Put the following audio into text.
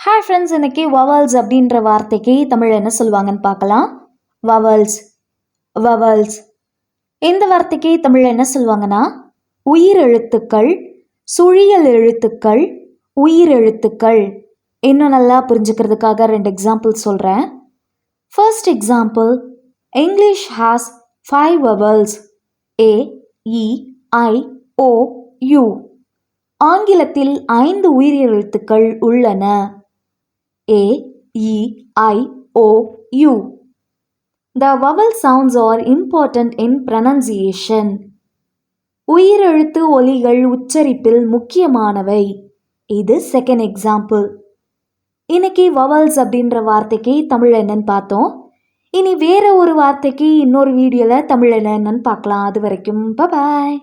Hi friends, இன்னைக்கு vowels அப்படின்ற வார்த்தைக்கு தமிழ் என்ன சொல்லுவாங்கன்னு பார்க்கலாம். வவல்ஸ் வவல்ஸ் இந்த வார்த்தைக்கு தமிழ் என்ன சொல்லுவாங்கன்னா உயிரெழுத்துக்கள், சுழியல் எழுத்துக்கள், உயிரெழுத்துக்கள். இன்னும் நல்லா புரிஞ்சுக்கிறதுக்காக 2 எக்ஸாம்பிள் சொல்கிறேன். First example, English has 5 vowels A, E, I, O, U. ஆங்கிலத்தில் 5 உயிரெழுத்துக்கள் உள்ளன. A, E, I, O, U. The vowel sounds are important in pronunciation. உயிரெழுத்து ஒலிகள் உச்சரிப்பில் முக்கியமானவை. இது செகண்ட் எக்ஸாம்பிள். இன்னைக்கு vowels அப்படின்ற வார்த்தைக்கு தமிழ் என்னன்னு பார்த்தோம். இனி வேற ஒரு வார்த்தைக்கு இன்னொரு வீடியோவில் தமிழ் என்னன்னு பார்க்கலாம். அது வரைக்கும் பாய்.